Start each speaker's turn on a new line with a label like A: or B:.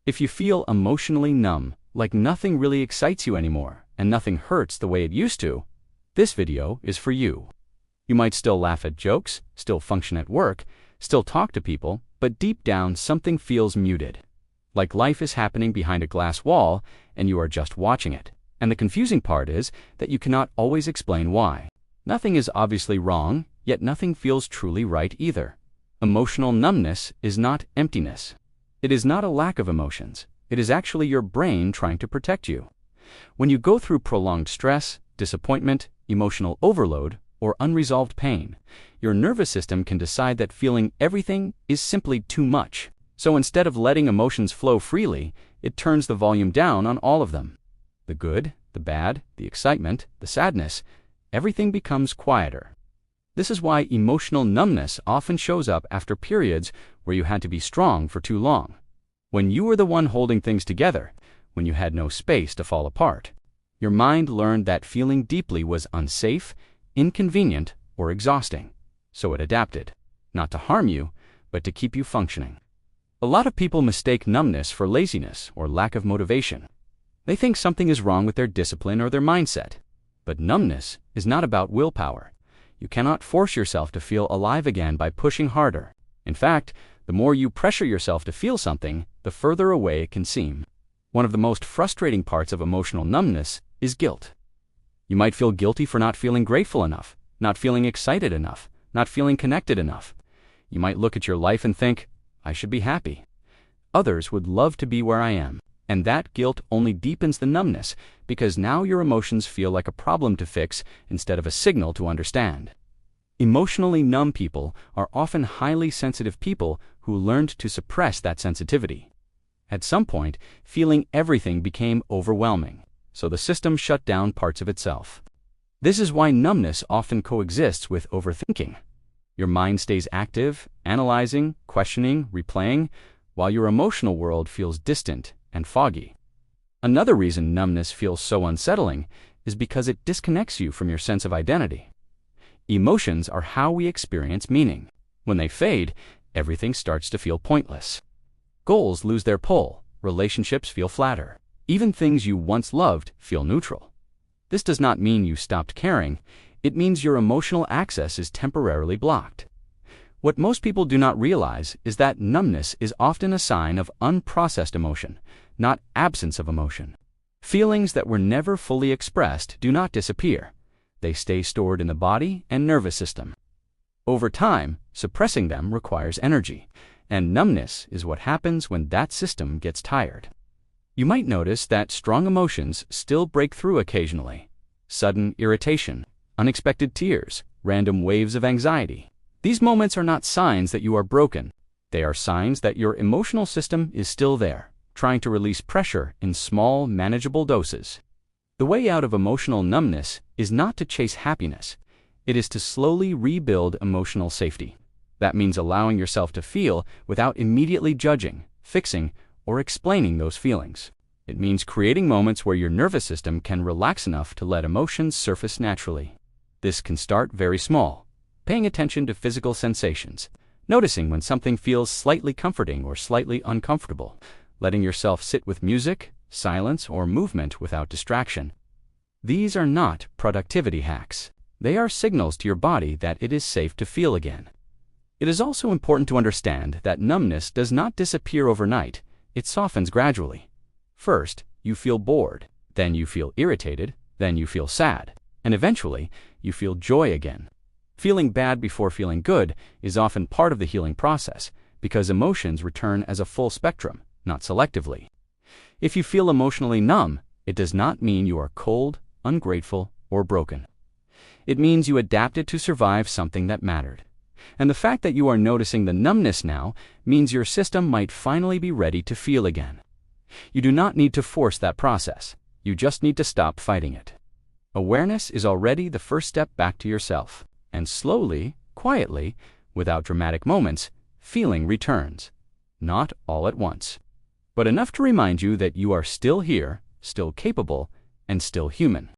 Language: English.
A: If you feel emotionally numb, like nothing really excites you anymore and nothing hurts the way it used to, this video is for you. You might still laugh at jokes, still function at work, still talk to people, but deep down something feels muted. Like life is happening behind a glass wall and you are just watching it. And the confusing part is that you cannot always explain why. Nothing is obviously wrong, yet nothing feels truly right either. Emotional numbness is not emptiness. It is not a lack of emotions. It is actually your brain trying to protect you. When you go through prolonged stress, disappointment, emotional overload, or unresolved pain, your nervous system can decide that feeling everything is simply too much. So instead of letting emotions flow freely, it turns the volume down on all of them. The good, the bad, the excitement, the sadness, everything becomes quieter. This is why emotional numbness often shows up after periods where you had to be strong for too long. When you were the one holding things together, when you had no space to fall apart, your mind learned that feeling deeply was unsafe, inconvenient, or exhausting. So it adapted, not to harm you, but to keep you functioning. A lot of people mistake numbness for laziness or lack of motivation. They think something is wrong with their discipline or their mindset. But numbness is not about willpower. You cannot force yourself to feel alive again by pushing harder. In fact, the more you pressure yourself to feel something, the further away it can seem. One of the most frustrating parts of emotional numbness is guilt. You might feel guilty for not feeling grateful enough, not feeling excited enough, not feeling connected enough. You might look at your life and think, I should be happy. Others would love to be where I am. And that guilt only deepens the numbness because now your emotions feel like a problem to fix instead of a signal to understand. Emotionally numb people are often highly sensitive people who learned to suppress that sensitivity. At some point, feeling everything became overwhelming, so the system shut down parts of itself. This is why numbness often coexists with overthinking. Your mind stays active, analyzing, questioning, replaying, while your emotional world feels distant and foggy. Another reason numbness feels so unsettling is because it disconnects you from your sense of identity. Emotions are how we experience meaning. When they fade, everything starts to feel pointless. Goals lose their pull, relationships feel flatter. Even things you once loved feel neutral. This does not mean you stopped caring, it means your emotional access is temporarily blocked. What most people do not realize is that numbness is often a sign of unprocessed emotion, not absence of emotion. Feelings that were never fully expressed do not disappear. They stay stored in the body and nervous system. Over time, suppressing them requires energy, and numbness is what happens when that system gets tired. You might notice that strong emotions still break through occasionally. Sudden irritation, unexpected tears, random waves of anxiety. These moments are not signs that you are broken. They are signs that your emotional system is still there, trying to release pressure in small, manageable doses. The way out of emotional numbness is not to chase happiness. It is to slowly rebuild emotional safety. That means allowing yourself to feel without immediately judging, fixing, or explaining those feelings. It means creating moments where your nervous system can relax enough to let emotions surface naturally. This can start very small, paying attention to physical sensations, noticing when something feels slightly comforting or slightly uncomfortable, letting yourself sit with music, silence, or movement without distraction. These are not productivity hacks. They are signals to your body that it is safe to feel again. It is also important to understand that numbness does not disappear overnight. It softens gradually. First, you feel bored, then you feel irritated, then you feel sad, and eventually, you feel joy again. Feeling bad before feeling good is often part of the healing process because emotions return as a full spectrum, not selectively. If you feel emotionally numb, it does not mean you are cold, ungrateful, or broken. It means you adapted to survive something that mattered. And the fact that you are noticing the numbness now means your system might finally be ready to feel again. You do not need to force that process. You just need to stop fighting it. Awareness is already the first step back to yourself. And slowly, quietly, without dramatic moments, feeling returns. Not all at once, but enough to remind you that you are still here, still capable, and still human.